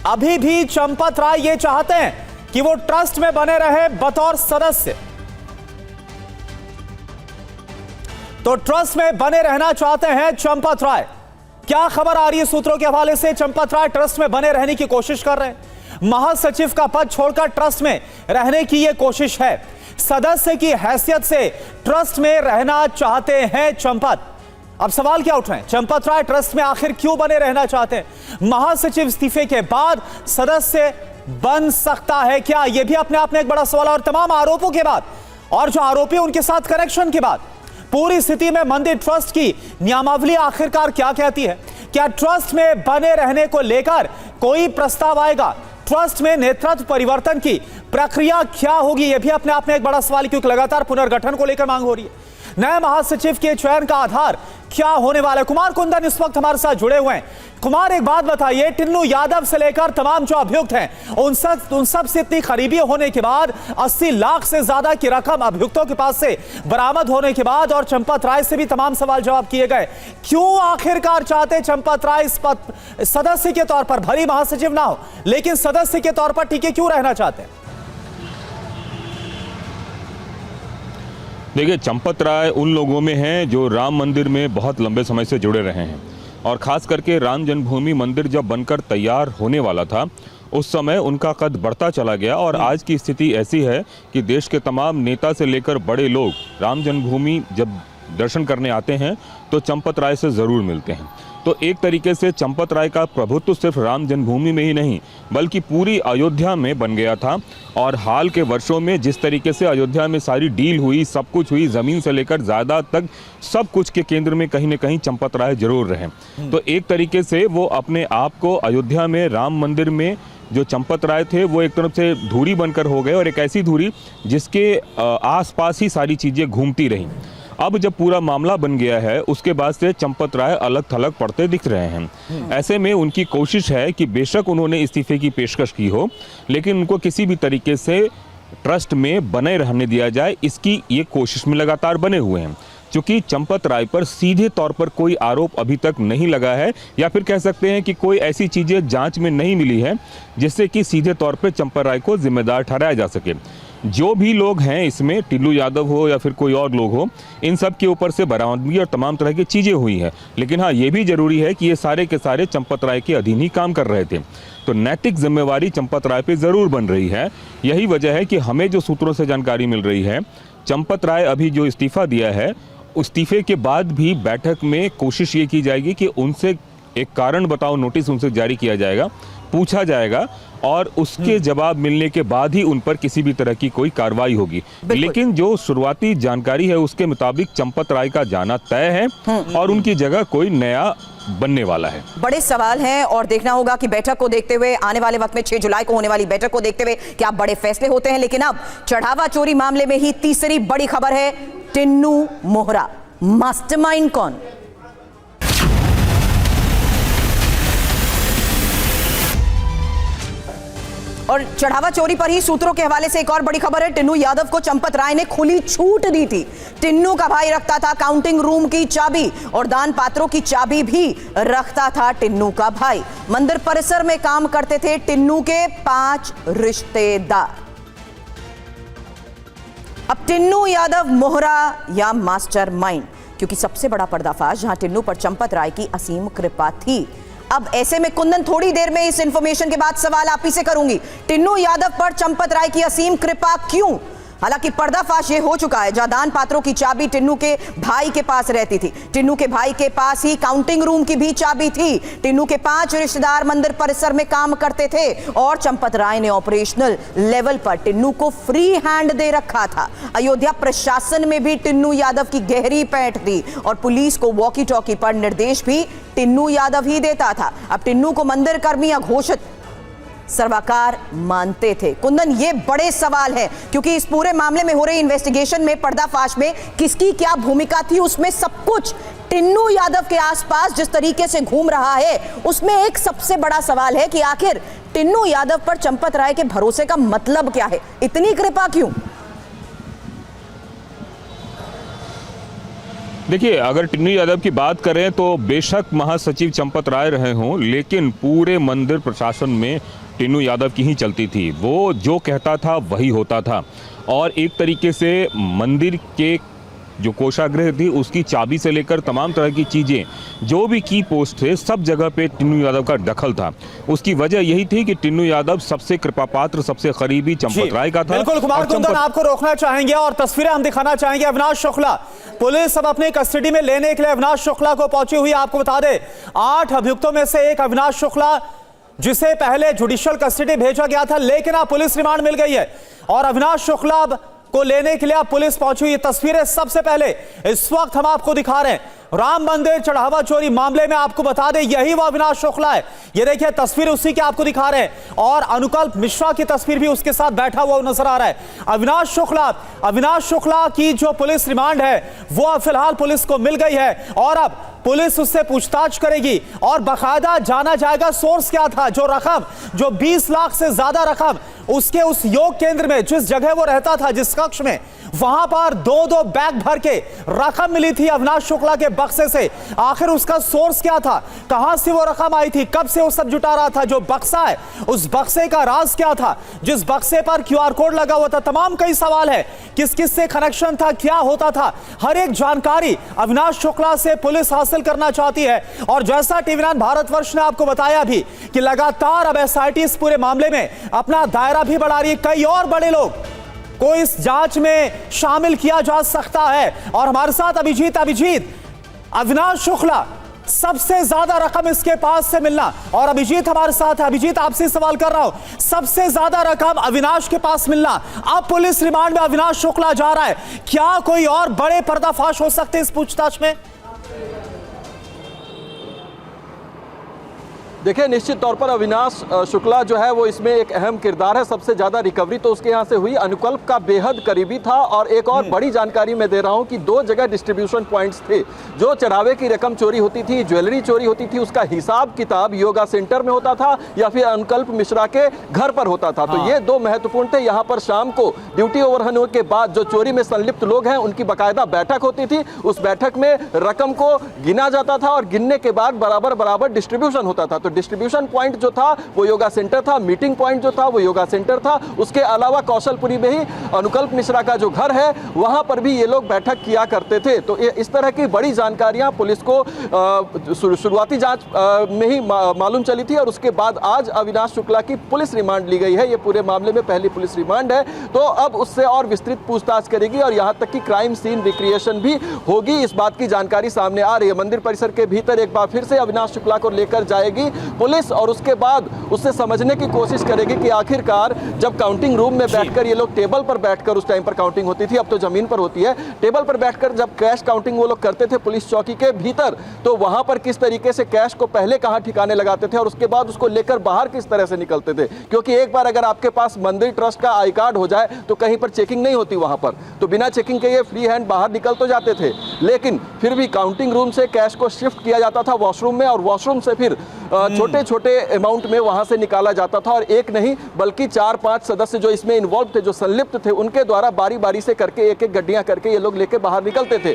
अभी भी चंपत राय ये चाहते हैं कि वो ट्रस्ट में बने रहे बतौर सदस्य। तो ट्रस्ट में बने रहना चाहते हैं चंपत राय। क्या खबर आ रही है सूत्रों के हवाले से? चंपत राय ट्रस्ट में बने रहने की कोशिश कर रहे हैं। महासचिव का पद छोड़कर ट्रस्ट में रहने की यह कोशिश है। सदस्य की हैसियत से ट्रस्ट में रहना चाहते हैं चंपत। अब सवाल क्या उठ रहे हैं, चंपत राय ट्रस्ट में आखिर क्यों बने रहना चाहते हैं? महासचिव इस्तीफे के बाद सदस्य बन सकता है क्या? यह भी अपने आप में एक बड़ा सवाल। और तमाम आरोपों के बाद और जो आरोपी उनके साथ कनेक्शन के बाद पूरी स्थिति में मंदिर ट्रस्ट की नियमावली आखिरकार क्या कहती है? क्या ट्रस्ट में बने रहने को लेकर कोई प्रस्ताव आएगा? ट्रस्ट में नेतृत्व परिवर्तन की प्रक्रिया क्या होगी? यह भी अपने आप में एक बड़ा सवाल, क्योंकि लगातार पुनर्गठन को लेकर मांग हो रही है। नए महासचिव के चयन का आधार क्या होने वाला है? कुमार कुंदन इस वक्त हमारे साथ जुड़े हुए हैं। कुमार, एक बात बताइए, टिन्नू यादव से लेकर तमाम जो अभियुक्त हैं उन सब से इतनी करीबी होने के बाद, 80 लाख से ज्यादा की रकम अभियुक्तों के पास से बरामद होने के बाद और चंपत राय से भी तमाम सवाल जवाब किए गए, क्यों आखिरकार चाहते चंपत राय इस पद सदस्य के तौर पर, भली महासचिव ना हो लेकिन सदस्य के तौर पर टिके क्यों रहना चाहते हैं? देखिए, चंपत राय उन लोगों में हैं जो राम मंदिर में बहुत लंबे समय से जुड़े रहे हैं और ख़ास करके राम जन्मभूमि मंदिर जब बनकर तैयार होने वाला था उस समय उनका कद बढ़ता चला गया और आज की स्थिति ऐसी है कि देश के तमाम नेता से लेकर बड़े लोग राम जन्मभूमि जब दर्शन करने आते हैं तो चंपत राय से ज़रूर मिलते हैं। तो एक तरीके से चंपत राय का प्रभुत्व सिर्फ राम जन्मभूमि में ही नहीं बल्कि पूरी अयोध्या में बन गया था। और हाल के वर्षों में जिस तरीके से अयोध्या में सारी डील हुई, सब कुछ हुई, ज़मीन से लेकर ज़्यादा तक सब कुछ के केंद्र में कहीं न कहीं चंपत राय जरूर रहे। तो एक तरीके से वो अपने आप को अयोध्या में राम मंदिर में जो चंपत राय थे वो एक तरफ से धुरी बनकर हो गए, और एक ऐसी धुरी जिसके आसपास ही सारी चीज़ें घूमती रहीं। अब जब पूरा मामला बन गया है उसके बाद से चंपत राय अलग थलग पड़ते दिख रहे हैं। ऐसे में उनकी कोशिश है कि बेशक उन्होंने इस्तीफे की पेशकश की हो, लेकिन उनको किसी भी तरीके से ट्रस्ट में बने रहने दिया जाए, इसकी ये कोशिश में लगातार बने हुए हैं। क्योंकि चंपत राय पर सीधे तौर पर कोई आरोप अभी तक नहीं लगा है, या फिर कह सकते हैं कि कोई ऐसी चीज़ें जांच में नहीं मिली है जिससे कि सीधे तौर पर चंपत राय को जिम्मेदार ठहराया जा सके। जो भी लोग हैं इसमें, टिल्लू यादव हो या फिर कोई और लोग हो, इन सब के ऊपर से बरामदगी और तमाम तरह की चीज़ें हुई हैं। लेकिन हाँ, ये भी जरूरी है कि ये सारे के सारे चंपत राय के अधीन ही काम कर रहे थे। तो नैतिक जिम्मेवारी चंपत राय पे ज़रूर बन रही है। यही वजह है कि हमें जो सूत्रों से जानकारी मिल रही है, चंपत राय अभी जो इस्तीफा दिया है, इस्तीफे के बाद भी बैठक में कोशिश ये की जाएगी कि उनसे एक कारण बताओ नोटिस उनसे जारी किया जाएगा, पूछा जाएगा, और उसके जवाब मिलने के बाद ही उन पर किसी भी तरह की कोई कार्रवाई होगी। लेकिन जो शुरुआती जानकारी है उसके मुताबिक चंपत राय का जाना तय है और उनकी जगह कोई नया बनने वाला है। बड़े सवाल हैं और देखना होगा कि बैठक को देखते हुए, आने वाले वक्त में 6 जुलाई को होने वाली बैठक को देखते हुए क्या बड़े फैसले होते हैं। लेकिन अब चढ़ावा चोरी मामले में ही तीसरी बड़ी खबर है, टिन्नू मोहरा मास्टरमाइंड कौन? और चढ़ावा चोरी पर ही सूत्रों के हवाले से एक और बड़ी खबर है, टिन्नू यादव को चंपत राय ने खुली छूट दी थी। टिन्नू का भाई रखता था काउंटिंग रूम की चाबी और दान पात्रों की चाबी भी रखता था टिन्नू का भाई। मंदिर परिसर में काम करते थे टिन्नू के 5 रिश्तेदार। अब टिन्नू यादव मोहरा या मास्टरमाइंड, क्योंकि सबसे बड़ा पर्दाफाश जहां टिन्नू पर चंपत राय की असीम कृपा थी। अब ऐसे में कुंदन, थोड़ी देर में इस इंफॉर्मेशन के बाद सवाल आप ही से करूंगी, टिन्नू यादव पर चंपत राय की असीम कृपा क्यों? हालांकि पर्दाफाश ये हो चुका है, जहां दान पात्रों की चाबी टिन्नू के भाई के पास रहती थी, टिन्नू के भाई के पास ही काउंटिंग रूम की भी चाबी थी। टिन्नू के 5 रिश्तेदार मंदिर परिसर में काम करते थे और चंपत राय ने ऑपरेशनल लेवल पर टिन्नू को फ्री हैंड दे रखा था। अयोध्या प्रशासन में भी टिन्नू यादव की गहरी पैठ थी और पुलिस को वॉकी टॉकी पर निर्देश भी टिन्नू यादव ही देता था। अब टिन्नू को मंदिर कर्मी अघोषित सर्वकार मानते थे। कुंदन, ये बड़े सवाल है क्योंकि इस पूरे मामले में हो रही इन्वेस्टिगेशन में, पर्दाफाश में किसकी क्या भूमिका थी, उसमें सब कुछ टिन्नू यादव के आसपास जिस तरीके से घूम रहा है, उसमें एक सबसे बड़ा सवाल है कि आखिर टिन्नू यादव पर चंपत राय के भरोसे का मतलब क्या है? इतनी कृपा क्यों? देखिए, अगर टिन्नू यादव की बात करें तो बेशक महासचिव चंपत राय रहे हों, लेकिन पूरे मंदिर प्रशासन में टिन्नू यादव की ही चलती थी। वो जो कहता था वही होता था और एक तरीके से मंदिर के जो कोषागृह थी उसकी चाबी से लेकर तमाम तरह की चीज़ें, जो भी की पोस्ट थे, सब जगह पे टिन्नू यादव का दखल था। उसकी वजह यही थी कि टिन्नू यादव सबसे कृपा पात्र, सबसे करीबी चंपत राय का था। बिल्कुल कुमार कुंदन, आपको रोकना चाहेंगे और तस्वीरें हम दिखाना चाहेंगे। अविनाश शुक्ला, पुलिस अब अपने कस्टडी में लेने के लिए अविनाश शुक्ला को पहुंची हुई। आपको बता दें, 8 अभियुक्तों में से एक अविनाश शुक्ला, जिसे पहले जुडिशियल कस्टडी भेजा गया था, लेकिन अब पुलिस रिमांड मिल गई है और अविनाश शुक्ला को लेने के लिए अब पुलिस पहुंची हुई है। तस्वीरें सबसे पहले इस वक्त हम आपको दिखा रहे हैं राम मंदिर चढ़ावा चोरी मामले में। आपको बता दें, यही वो अविनाश शुक्ला है। ये देखिए, तस्वीर उसी की आपको दिखा रहे हैं और अनुकल्प मिश्रा की तस्वीर भी उसके साथ बैठा हुआ नजर आ रहा है। अविनाश शुक्ला की जो पुलिस रिमांड है वो अब फिलहाल पुलिस को मिल गई है और अब पुलिस उससे पूछताछ करेगी और बाकायदा जाना जाएगा सोर्स क्या था। जो रकम, जो 20 लाख से ज्यादा रकम उसके उस योग केंद्र में, जिस जगह वो रहता था, जिस कक्ष में, वहां पर 2-2 बैग भर के रकम मिली थी अविनाश शुक्ला के बक्से से। आखिर उसका सोर्स क्या था? कहां से वो रकम आई थी? कब से वो सब जुटा रहा था? जो बक्सा है, उस बक्से का राज क्या था? जिस बक्से पर QR कोड लगा हुआ था। तमाम कई सवाल है, किस किस से कनेक्शन था, क्या होता था, हर एक जानकारी अविनाश शुक्ला से पुलिस हासिल करना चाहती है। और जैसा TV9 भारतवर्ष ने आपको बताया भी कि लगातार अब SIT इस पूरे मामले में अपना दायरा भी बढ़ा रही है। कई और बड़े लोग को इस जांच में शामिल किया जा सकता है। और हमारे साथ अभिजीत अविनाश शुक्ला, सबसे ज्यादा रकम इसके पास से मिलना। और अभिजीत हमारे साथ है। अभिजीत, आपसे सवाल कर रहा हूं, सबसे ज्यादा रकम अविनाश के पास मिलना, अब पुलिस रिमांड में अविनाश शुक्ला जा रहा है, क्या कोई और बड़े पर्दाफाश हो सकते हैं इस पूछताछ में? देखिए, निश्चित तौर पर अविनाश शुक्ला जो है वो इसमें एक अहम किरदार है। सबसे ज्यादा रिकवरी तो उसके यहाँ से हुई, अनुकल्प का बेहद करीबी था। और एक और बड़ी जानकारी मैं दे रहा हूँ कि 2 जगह डिस्ट्रीब्यूशन पॉइंट्स थे। जो चढ़ावे की रकम चोरी होती थी, ज्वेलरी चोरी होती थी, उसका हिसाब किताब योगा सेंटर में होता था या फिर अनुकल्प मिश्रा के घर पर होता था। तो ये 2 महत्वपूर्ण थे। यहाँ पर शाम को ड्यूटी ओवर होने के बाद जो चोरी में संलिप्त लोग हैं उनकी बाकायदा बैठक होती थी। उस बैठक में रकम को गिना जाता था और गिनने के बाद बराबर डिस्ट्रीब्यूशन होता था। तो डिस्ट्रीब्यूशन पॉइंट जो था वो योगा सेंटर था, मीटिंग पॉइंट जो था वो योगा सेंटर था। उसके अलावा कौशलपुरी में ही अनुकल्प मिश्रा का जो घर है वहां पर भी ये लोग बैठक किया करते थे। तो इस तरह की बड़ी जानकारियां पुलिस को शुरुआती जांच में ही मालूम चली थी। और उसके बाद आज अविनाश शुक्ला की पुलिस रिमांड ली गई है। ये पूरे मामले में पहली पुलिस रिमांड है। तो अब उससे और विस्तृत पूछताछ करेगी और यहां तक कि क्राइम सीन रिक्रिएशन भी होगी। इस बात की जानकारी सामने आ रही है। मंदिर परिसर के भीतर एक बार फिर से अविनाश शुक्ला को लेकर जाएगी पुलिस और उसके बाद उससे समझने की कोशिश करेगी कि आखिरकार जब काउंटिंग रूम में बैठकर ये लोग टेबल पर बैठकर, उस टाइम पर काउंटिंग होती थी, अब तो जमीन पर होती है, टेबल पर बैठकर जब कैश काउंटिंग वो लोग करते थे पुलिस चौकी के भीतर, तो वहां पर किस तरीके से कैश को पहले कहां ठिकाने लगाते थे और उसके बाद उसको लेकर बाहर किस तरह से निकलते थे। क्योंकि एक बार अगर आपके पास मंदिर ट्रस्ट का आई कार्ड हो जाए तो कहीं पर चेकिंग नहीं होती वहां पर, तो बिना चेकिंग के ये फ्री हैंड बाहर निकल तो जाते थे, लेकिन फिर भी काउंटिंग रूम से कैश को शिफ्ट किया जाता था वॉशरूम में और वॉशरूम से फिर छोटे छोटे अमाउंट में वहां से निकाला जाता था। और एक नहीं बल्कि 4-5 सदस्य जो इसमें इन्वॉल्व थे, जो संलिप्त थे, उनके द्वारा बारी बारी से करके एक गड्डियां करके ये लोग लेके बाहर निकलते थे।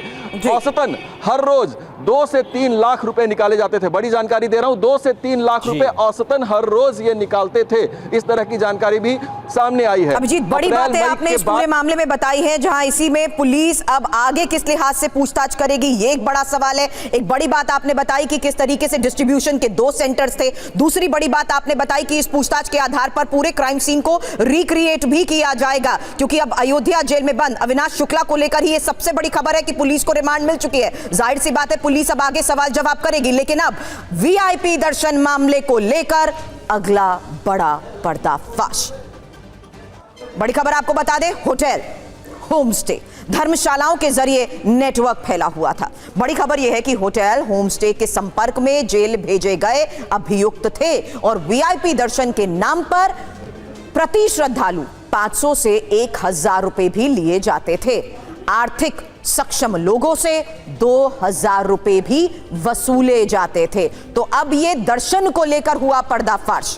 औसतन हर रोज 2 से 3 लाख रुपए निकाले जाते थे। बड़ी जानकारी दे रहा हूं, 2 से 3 लाख रुपए औसतन हर रोज ये निकालते थे। इस तरह की जानकारी भी सामने आई है। अभिजीत, बड़ी बात है आपने इस पूरे मामले में बताई है, जहां इसी में पुलिस अब आगे किस लिहाज से पूछताछ करेगी, ये एक बड़ा सवाल है। एक बड़ी बात आपने बताई कि किस तरीके से डिस्ट्रीब्यूशन के 2 सेंटर्स थे। दूसरी बड़ी बात आपने बताई कि इस पूछताछ के आधार पर पूरे क्राइम सीन को रिक्रिएट भी किया जाएगा, क्योंकि अब अयोध्या जेल में बंद अविनाश शुक्ला को लेकर ही ये सबसे बड़ी खबर है कि पुलिस को रिमांड मिल चुकी है। जाहिर सी बात है पुलिस अब आगे सवाल जवाब करेगी, लेकिन अब वीआईपी दर्शन मामले को लेकर अगला बड़ा पर्दाफाश। बड़ी खबर आपको बता दें, होटल, होम स्टे, धर्मशालाओं के जरिए नेटवर्क फैला हुआ था। बड़ी खबर यह है कि होटल, होम स्टे के संपर्क में जेल भेजे गए अभियुक्त थे और वीआईपी दर्शन के नाम पर प्रति श्रद्धालु 500 से 1000 रुपए भी लिए जाते थे। आर्थिक सक्षम लोगों से 2000 रुपए भी वसूले जाते थे। तो अब ये दर्शन को लेकर हुआ पर्दाफाश।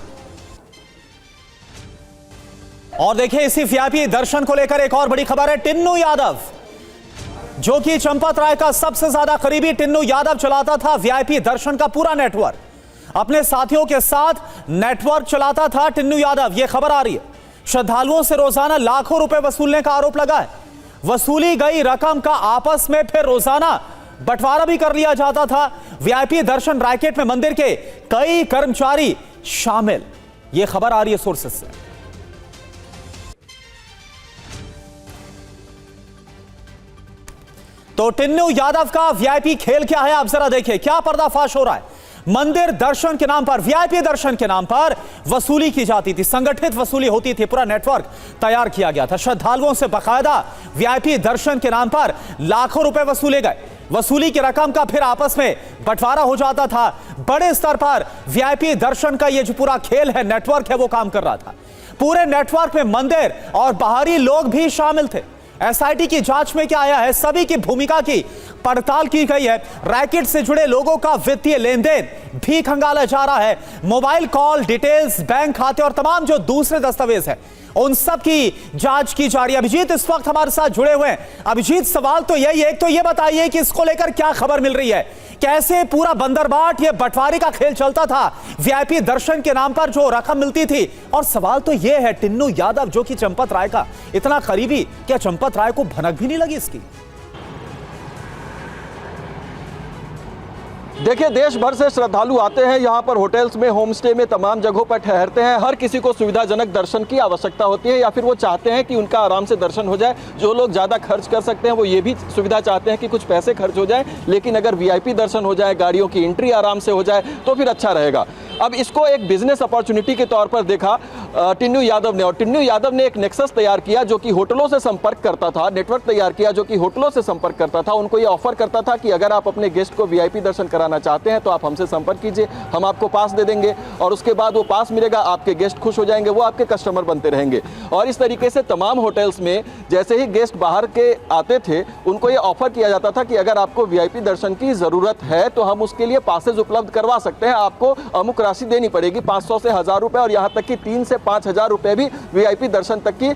और देखिए, इसी वीआईपी दर्शन को लेकर एक और बड़ी खबर है। टिन्नू यादव, जो कि चंपत राय का सबसे ज्यादा करीबी, टिन्नू यादव चलाता था वीआईपी दर्शन का पूरा नेटवर्क, अपने साथियों के साथ नेटवर्क चलाता था टिन्नू यादव। यह खबर आ रही है, श्रद्धालुओं से रोजाना लाखों रुपए वसूलने का आरोप लगा है। वसूली गई रकम का आपस में फिर रोजाना बंटवारा भी कर लिया जाता था। वीआईपी दर्शन रैकेट में मंदिर के कई कर्मचारी शामिल, यह खबर आ रही है सोर्सेस से। तो टिन्नू यादव का वीआईपी खेल क्या है, आप जरा देखिए क्या पर्दाफाश हो रहा है। मंदिर दर्शन के नाम पर, वीआईपी दर्शन के नाम पर वसूली की जाती थी, संगठित वसूली होती थी, पूरा नेटवर्क तैयार किया गया था। श्रद्धालुओं से बाकायदा वीआईपी दर्शन के नाम पर लाखों रुपए वसूले गए। वसूली की रकम का फिर आपस में बंटवारा हो जाता था। बड़े स्तर पर वीआईपी दर्शन का ये जो पूरा खेल है, नेटवर्क है, वो काम कर रहा था। पूरे नेटवर्क में मंदिर और बाहरी लोग भी शामिल थे। एसआईटी की जांच में क्या आया है, सभी की भूमिका की पड़ताल की गई है। रैकेट से जुड़े लोगों का वित्तीय लेन देन भी खंगाला जा रहा है। मोबाइल कॉल डिटेल्स, बैंक खाते और तमाम जो दूसरे दस्तावेज है, उन सब की जांच की जा रही है। अभिजीत इस वक्त हमारे साथ जुड़े हुए हैं। अभिजीत, सवाल तो यही है, एक तो ये बताइए कि इसको लेकर क्या खबर मिल रही है, कैसे पूरा बंदरबाट ये बंटवारे का खेल चलता था, वीआईपी दर्शन के नाम पर जो रकम मिलती थी। और सवाल तो ये है, टिन्नू यादव जो कि चंपत राय का इतना करीबी, क्या चंपत राय को भनक भी नहीं लगी इसकी? देखिए, देश भर से श्रद्धालु आते हैं यहाँ पर, होटल्स में, होम स्टे में, तमाम जगहों पर ठहरते हैं। हर किसी को सुविधाजनक दर्शन की आवश्यकता होती है, या फिर वो चाहते हैं कि उनका आराम से दर्शन हो जाए। जो लोग ज़्यादा खर्च कर सकते हैं वो ये भी सुविधा चाहते हैं कि कुछ पैसे खर्च हो जाए, लेकिन अगर वीआईपी दर्शन हो जाए, गाड़ियों की एंट्री आराम से हो जाए तो फिर अच्छा रहेगा। अब इसको एक बिजनेस अपॉर्चुनिटी के तौर पर देखा टिन्नू यादव ने, और टिन्नू यादव ने एक नेक्सस तैयार किया जो कि होटलों से संपर्क करता था, नेटवर्क तैयार किया जो कि होटलों से संपर्क करता था। उनको ये ऑफर करता था कि अगर आप अपने गेस्ट को वीआईपी दर्शन कराना चाहते हैं तो आप हमसे संपर्क कीजिए, हम आपको पास दे देंगे, और उसके बाद वो पास मिलेगा, आपके गेस्ट खुश हो जाएंगे, वो आपके कस्टमर बनते रहेंगे। और इस तरीके से तमाम होटल्स में जैसे ही गेस्ट बाहर के आते थे उनको ये ऑफर किया जाता था कि अगर आपको वीआईपी दर्शन की ज़रूरत है तो हम उसके लिए पासेज उपलब्ध करवा सकते हैं, आपको अमुक राशि देनी पड़ेगी, 500 से 1000 रुपये, और यहाँ तक कि 3 से 5000 रुपये भी वीआईपी दर्शन तक की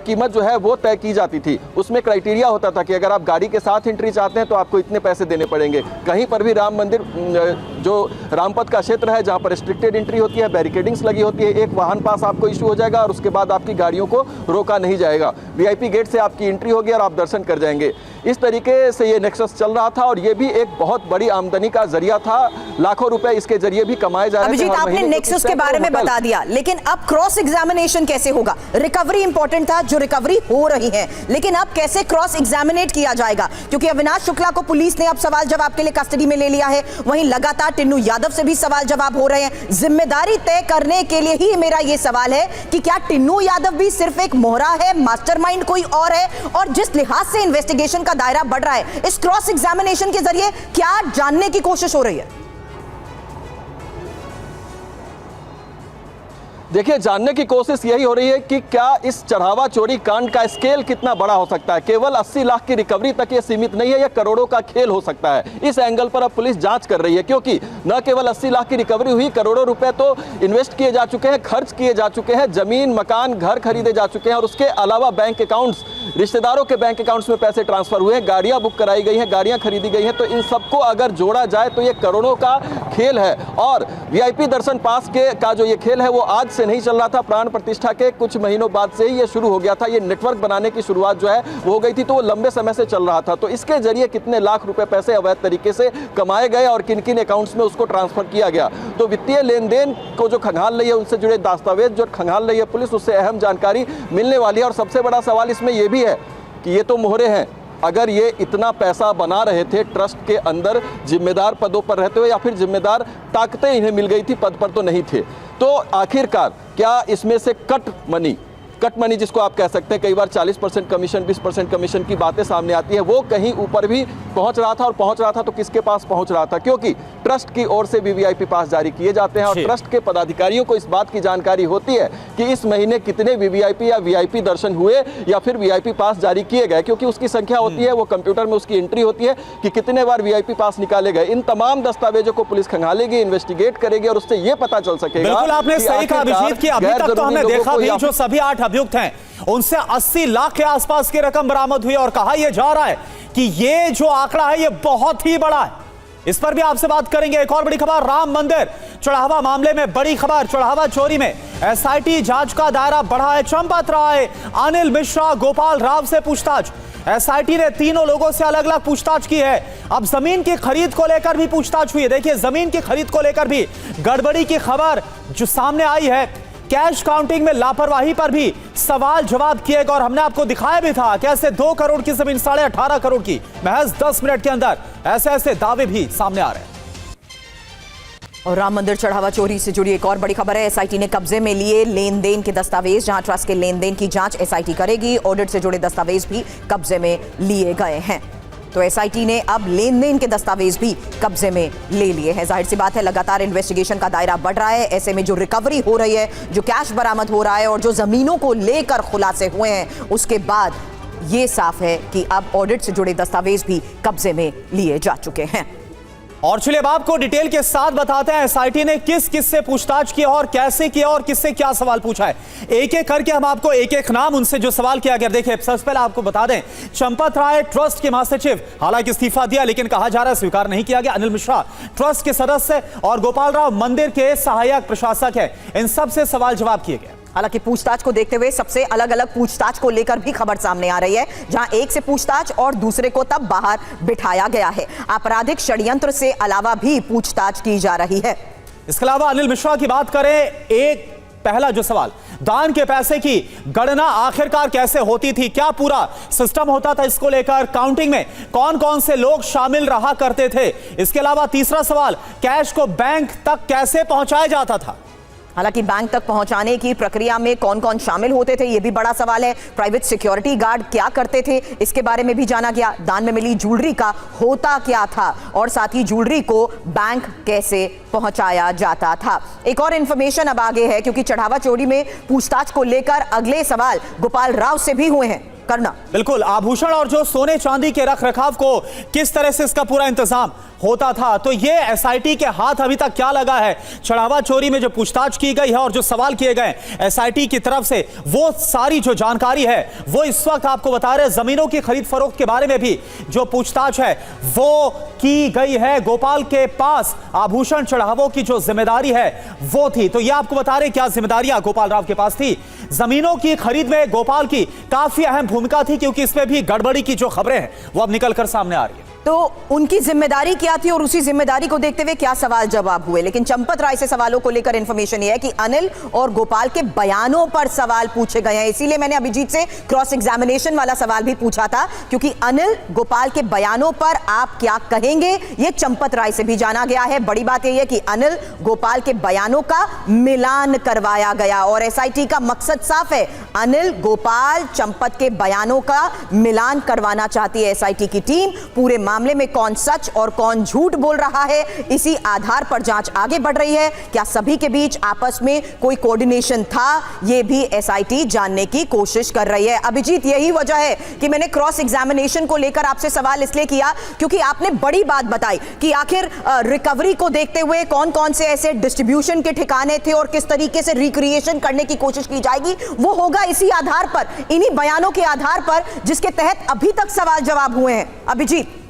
कीमत जो है वो तय की जाती थी। उसमें क्राइटेरिया होता था कि अगर आप गाड़ी के साथ एंट्री चाहते हैं तो आपको इतने पैसे देने पड़ेंगे। कहीं पर भी राम मंदिर जो रामपथ का क्षेत्र है जहाँ पर रिस्ट्रिक्टेड एंट्री होती है, बैरिकेडिंग्स लगी होती है, एक वाहन पास आपको इशू हो जाएगा और उसके बाद आपकी गाड़ियों को रोका नहीं जाएगा, वीआईपी गेट से आपकी एंट्री होगी और आप दर्शन कर जाएंगे। इस तरीके से ये नेक्सस चल रहा था और ये भी एक बहुत बड़ी आमदनी का जरिया था, लाखों रुपए इसके जरिए भी कमाए जा रहे थे। अभिजीत, आपने नेक्सस के बारे में बता दिया, लेकिन अब क्रॉस एग्जामिनेशन कैसे होगा? रिकवरी इंपॉर्टेंट था, जो रिकवरी हो रही है, लेकिन अब कैसे क्रॉस एग्जामिनेट किया जाएगा? क्योंकि अविनाश शुक्ला को पुलिस ने अब सवाल जवाब के लिए कस्टडी में ले लिया है, वहीं लगातार टिन्नू यादव से भी सवाल जवाब हो रहे हैं। जिम्मेदारी तय करने के लिए ही मेरा यह सवाल है कि क्या टिन्नू यादव भी सिर्फ एक मोहरा है, मास्टरमाइंड कोई और है? और जिस लिहाज से इन्वेस्टिगेशन का दायरा बढ़ रहा है, इस क्रॉस एग्जामिनेशन के जरिए क्या जानने की कोशिश हो रही है? देखिए, जानने की कोशिश यही हो रही है कि क्या इस चढ़ावा चोरी कांड का स्केल कितना बड़ा हो सकता है। केवल 80 लाख की रिकवरी तक ये सीमित नहीं है, यह करोड़ों का खेल हो सकता है। इस एंगल पर अब पुलिस जांच कर रही है, क्योंकि न केवल 80 लाख की रिकवरी हुई, करोड़ों रुपए तो इन्वेस्ट किए जा चुके हैं, खर्च किए जा चुके हैं, जमीन, मकान, घर खरीदे जा चुके हैं, और उसके अलावा बैंक अकाउंट्स, रिश्तेदारों के बैंक अकाउंट्स में पैसे ट्रांसफर हुए हैं, गाड़ियां बुक कराई गई हैं, गाड़ियां खरीदी गई हैं। तो इन सबको अगर जोड़ा जाए तो ये करोड़ों का खेल है। और वीआईपी दर्शन पास का जो ये खेल है वो आज से नहीं चल रहा था, प्राण प्रतिष्ठा के कुछ महीनों बाद से ही ये शुरू हो गया था। ये नेटवर्क बनाने की शुरुआत जो है वो हो गई थी, तो वो लंबे समय से चल रहा था। तो इसके जरिए कितने लाख रुपए पैसे अवैध तरीके से कमाए गए और किन किन अकाउंट्स में उसको ट्रांसफर किया गया, तो वित्तीय लेन देन को जो खंगाल रही है, उनसे जुड़े दस्तावेज जो खंगाल रही है पुलिस, उससे अहम जानकारी मिलने वाली है। और सबसे बड़ा सवाल इसमें यह भी है कि ये तो मोहरे हैं, अगर ये इतना पैसा बना रहे थे ट्रस्ट के अंदर जिम्मेदार पदों पर रहते हुए, या फिर जिम्मेदार ताकतें इन्हें मिल गई थी, पद पर तो नहीं थे, तो आखिरकार क्या इसमें से कट मनी जिसको आप कह सकते हैं, कई बार 40% कमीशन, 20% कमीशन की बातें सामने आती है, वो कहीं ऊपर भी पहुंच रहा था, और पहुंच रहा था तो किसके पास पहुंच रहा था? क्योंकि ट्रस्ट की ओर से भी वीआईपी पास जारी किए जाते हैं और ट्रस्ट के पदाधिकारियों को इस बात की जानकारी होती है कि इस महीने कितने वीवीआईपी या वीआईपी दर्शन हुए या फिर वीआईपी पास जारी किए गए, क्योंकि उसकी संख्या होती है, वो कंप्यूटर में उसकी एंट्री होती है कि कितने बार वीआईपी पास निकाले गए। इन तमाम दस्तावेजों को पुलिस खंगालेगी, इन्वेस्टिगेट करेगी और उससे ये पता चल सकेगा। बिल्कुल आपने सही कहा अभिजीत कि अभी तक तो हमने देखा भी जो सभी 8 अभियुक्त हैं उनसे 80 लाख के आसपास की रकम बरामद हुई, और कहा यह जा रहा है कि ये जो आंकड़ा है ये बहुत ही बड़ा है। इस पर भी आपसे बात करेंगे। एक और बड़ी खबर, राम मंदिर चढ़ावा मामले में बड़ी खबर, चढ़ावा चोरी में एसआईटी जांच का दायरा बढ़ा है। चंपत राय, अनिल मिश्रा, गोपाल राव से पूछताछ। एसआईटी ने तीनों लोगों से अलग अलग पूछताछ की है। अब जमीन की खरीद को लेकर भी पूछताछ हुई है। देखिए, जमीन की खरीद को लेकर भी गड़बड़ी की खबर जो सामने आई है, कैश काउंटिंग में लापरवाही पर भी सवाल जवाब किए गए, और हमने आपको दिखाया भी था कैसे 2 करोड़ की जमीन 18.5 करोड़ की महज 10 मिनट के अंदर ऐसे दावे भी सामने आ रहे हैं। और राम मंदिर चढ़ावा चोरी से जुड़ी एक और बड़ी खबर है। एसआईटी ने कब्जे में लिए लेन देन के दस्तावेज, जहां ट्रस्ट के लेन देन की जांच एसआईटी करेगी। ऑडिट से जुड़े दस्तावेज भी कब्जे में लिए गए हैं। तो एसआईटी ने अब लेन देन के दस्तावेज भी कब्जे में ले लिए हैं। जाहिर सी बात है, लगातार इन्वेस्टिगेशन का दायरा बढ़ रहा है। ऐसे में जो रिकवरी हो रही है, जो कैश बरामद हो रहा है और जो जमीनों को लेकर खुलासे हुए हैं, उसके बाद ये साफ है कि अब ऑडिट से जुड़े दस्तावेज भी कब्जे में लिए जा चुके हैं। और चलिए अब आपको डिटेल के साथ बताते हैं एसआईटी ने किस किस से पूछताछ की और कैसे किया और किससे क्या सवाल पूछा है। एक एक करके हम आपको एक एक नाम उनसे जो सवाल किया गया। देखिए, सबसे पहले आपको बता दें, चंपत राय ट्रस्ट के महासचिव, हालांकि इस्तीफा दिया लेकिन कहा जा रहा है स्वीकार नहीं किया गया। अनिल मिश्रा ट्रस्ट के सदस्य और गोपाल राव मंदिर के सहायक प्रशासक है। इन सब से सवाल जवाब किए गए। हालांकि पूछताछ को देखते हुए सबसे अलग अलग पूछताछ को लेकर भी खबर सामने आ रही है, जहां एक से पूछताछ और दूसरे को तब बाहर बिठाया गया है। आपराधिक षड्यंत्र से अलावा भी पूछताछ की जा रही है। इसके अलावा अनिल मिश्रा की बात करें, एक पहला जो सवाल, दान के पैसे की गणना आखिरकार कैसे होती थी, क्या पूरा सिस्टम होता था इसको लेकर, काउंटिंग में कौन कौन से लोग शामिल रहा करते थे। इसके अलावा तीसरा सवाल, कैश को बैंक तक कैसे पहुंचाया जाता था। हालांकि बैंक तक पहुंचाने की प्रक्रिया में कौन कौन शामिल होते थे, यह भी बड़ा सवाल है। प्राइवेट सिक्योरिटी गार्ड क्या करते थे, इसके बारे में भी जाना गया। दान में मिली ज्वेलरी का होता क्या था, और साथ ही ज्वेलरी को बैंक कैसे पहुंचाया जाता था। एक और इंफॉर्मेशन अब आगे है, क्योंकि चढ़ावा चोरी में पूछताछ को लेकर अगले सवाल गोपाल राव से भी हुए हैं। करना बिल्कुल, आभूषण और जो सोने चांदी के रख रखाव को किस तरह से इसका पूरा इंतजाम होता था, तो ये एसआईटी के हाथ अभी तक क्या लगा है। चढ़ावा चोरी में जो पूछताछ की गई है और जो सवाल किए गए एसआईटी की तरफ से, वो सारी जो जानकारी है वो इस वक्त आपको बता रहे। जमीनों की खरीद फरोख्त के बारे में भी जो पूछताछ है वो की गई है। गोपाल के पास आभूषण चढ़ावों की जो जिम्मेदारी है वो थी, तो ये आपको बता रहे क्या जिम्मेदारियां गोपाल राव के पास थी। जमीनों की खरीद में गोपाल की काफी अहम भूमिका थी, क्योंकि इसमें भी गड़बड़ी की जो खबरें हैं वो अब निकलकर सामने आ रही है। तो उनकी जिम्मेदारी क्या थी और उसी जिम्मेदारी को देखते हुए क्या सवाल जवाब हुए। लेकिन चंपत राय से सवालों को लेकर इंफॉर्मेशन यह है कि अनिल और गोपाल के बयानों पर सवाल पूछे गए हैं। इसीलिए मैंने अभिजीत से क्रॉस एग्जामिनेशन वाला सवाल भी पूछा था, क्योंकि अनिल गोपाल के बयानों पर आप क्या कहेंगे, यह चंपत राय से भी जाना गया है। बड़ी बात यह है कि अनिल गोपाल के बयानों का मिलान करवाया गया, और एसआईटी का मकसद साफ है। अनिल गोपाल चंपत के बयानों का मिलान करवाना चाहती है एसआईटी की टीम। पूरे मामले में कौन सच और कौन झूठ बोल रहा है, इसी आधार पर जांच आगे बढ़ रही है। क्या सभी के बीच आपस में कोई कोऑर्डिनेशन था, यह भी एसआईटी जानने की कोशिश कर रही है। अभिजीत, यही वजह है कि मैंने क्रॉस एग्जामिनेशन को लेकर आपसे सवाल इसलिए किया, क्योंकि आपने बड़ी बात बताई कि आखिर रिकवरी को देखते हुए कौन कौन से ऐसे डिस्ट्रीब्यूशन के ठिकाने थे और किस तरीके से रिक्रिएशन करने की कोशिश की जाएगी, वो होगा इसी आधार पर, इन्हीं बयानों के आधार पर, जिसके तहत अभी तक सवाल जवाब हुए हैं। अभिजीत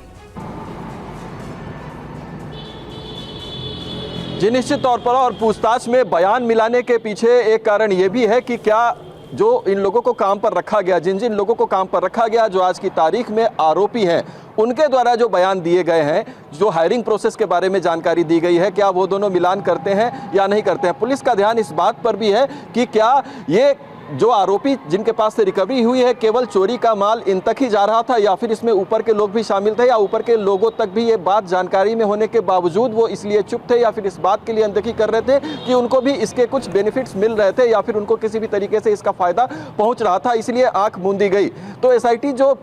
जी, निश्चित तौर पर, और पूछताछ में बयान मिलाने के पीछे एक कारण यह भी है कि क्या जो इन लोगों को काम पर रखा गया, जिन जिन लोगों को काम पर रखा गया, जो आज की तारीख में आरोपी हैं, उनके द्वारा जो बयान दिए गए हैं, जो हायरिंग प्रोसेस के बारे में जानकारी दी गई है, क्या वो दोनों मिलान करते हैं या नहीं करते हैं। पुलिस का ध्यान इस बात पर भी है कि क्या ये जो आरोपी जिनके पास से रिकवरी हुई है केवल चोरी का माल इन तक ही जा रहा था, या फिर इसमें ऊपर के लोग भी शामिल थे, या ऊपर के लोगों तक भी ये बात जानकारी में होने के बावजूद वो इसलिए चुप थे, या फिर इस बात के लिए अनदेखी कर रहे थे कि उनको भी इसके कुछ बेनिफिट्स मिल रहे थे, या फिर उनको किसी भी तरीके से इसका फायदा पहुंच रहा था, इसलिए आंख मूंदी गई। तो एसआईटी जो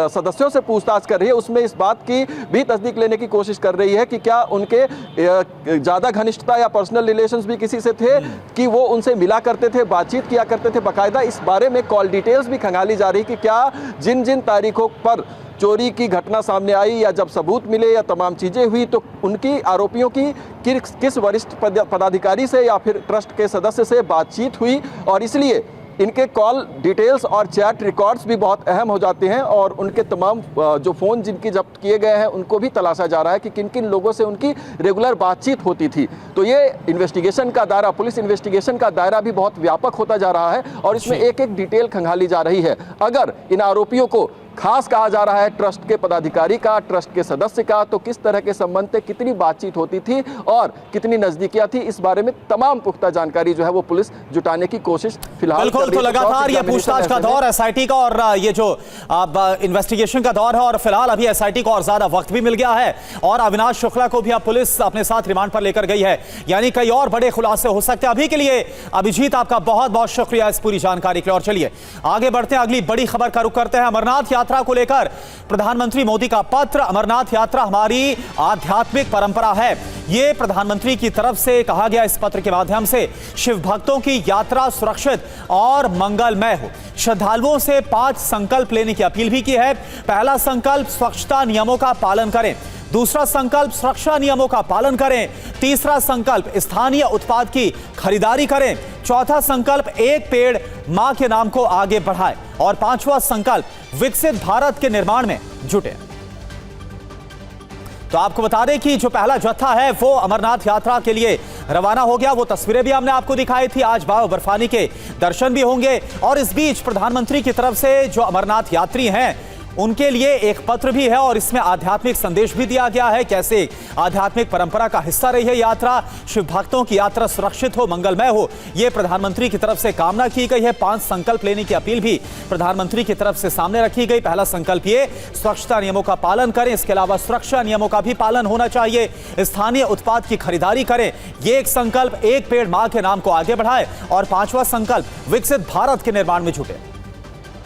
सदस्यों से पूछताछ कर रही है उसमें इस बात की भी तस्दीक लेने की कोशिश कर रही है कि क्या उनके ज़्यादा घनिष्ठता या पर्सनल रिलेशंस भी किसी से थे, कि वो उनसे मिला करते थे, बातचीत किया करते थे बाकायदा। इस बारे में कॉल डिटेल्स भी खंगाली जा रही कि क्या जिन जिन तारीखों पर चोरी की घटना सामने आई, या जब सबूत मिले, या तमाम चीज़ें हुई, तो उनकी आरोपियों की किस वरिष्ठ पदाधिकारी से या फिर ट्रस्ट के सदस्य से बातचीत हुई, और इसलिए इनके कॉल डिटेल्स और चैट रिकॉर्ड्स भी बहुत अहम हो जाते हैं, और उनके तमाम जो फ़ोन जिनकी जब्त किए गए हैं उनको भी तलाशा जा रहा है कि किन किन लोगों से उनकी रेगुलर बातचीत होती थी। तो ये इन्वेस्टिगेशन का दायरा, पुलिस इन्वेस्टिगेशन का दायरा भी बहुत व्यापक होता जा रहा है, और इसमें एक एक डिटेल खंगाली जा रही है। अगर इन आरोपियों को खास कहा जा रहा है ट्रस्ट के पदाधिकारी का, ट्रस्ट के सदस्य का, तो किस तरह के संबंध थे, कितनी बातचीत होती थी और कितनी नजदीकियां थी, इस बारे में तमाम पुख्ता जानकारी जो है वो पुलिस जुटाने की कोशिश फिलहाल बिल्कुल। तो लगातार ये पूछताछ का दौर एसआईटी का, और ये जो इन्वेस्टिगेशन का दौर है, और फिलहाल अभी एसआईटी को और ज्यादा वक्त भी मिल गया है, और अविनाश शुक्ला को भी अब पुलिस अपने साथ रिमांड पर लेकर गई है, यानी कई और बड़े खुलासे हो सकते हैं। अभी के लिए अभिजीत आपका बहुत बहुत शुक्रिया इस पूरी जानकारी के लिए। और चलिए आगे बढ़ते हैं, अगली बड़ी खबर का रुख करते हैं। अमरनाथ यात्रा को लेकर प्रधानमंत्री मोदी का पत्र। अमरनाथ यात्रा हमारी आध्यात्मिक परंपरा है, ये प्रधानमंत्री की तरफ से कहा गया। इस पत्र के माध्यम से शिव भक्तों की यात्रा सुरक्षित और मंगलमय हो। श्रद्धालुओं से 5 संकल्प लेने की अपील भी की है। पहला संकल्प, स्वच्छता नियमों का पालन करें। दूसरा संकल्प, सुरक्षा नियमों का पालन करें। तीसरा संकल्प, स्थानीय उत्पाद की खरीदारी करें। चौथा संकल्प, एक पेड़ मां के नाम को आगे बढ़ाएं। और 5वां संकल्प, विकसित भारत के निर्माण में जुटे। तो तो आपको बता दें कि जो पहला जत्था है वो अमरनाथ यात्रा के लिए रवाना हो गया। वो तस्वीरें भी हमने आपको दिखाई थी। आज बाबा बर्फानी के दर्शन भी होंगे और इस बीच प्रधानमंत्री की तरफ से जो अमरनाथ यात्री हैं उनके लिए एक पत्र भी है और इसमें आध्यात्मिक संदेश भी दिया गया है। कैसे आध्यात्मिक परंपरा का हिस्सा रही है यात्रा, शिव भक्तों की यात्रा सुरक्षित हो, मंगलमय हो, ये प्रधानमंत्री की तरफ से कामना की गई है। 5 संकल्प लेने की अपील भी प्रधानमंत्री की तरफ से सामने रखी गई। पहला संकल्प ये, स्वच्छता नियमों का पालन करें। इसके अलावा सुरक्षा नियमों का भी पालन होना चाहिए। स्थानीय उत्पाद की खरीदारी करें, ये एक संकल्प। एक पेड़ मां के नाम को आगे बढ़ाएं और 5वां संकल्प, विकसित भारत के निर्माण में जुटे।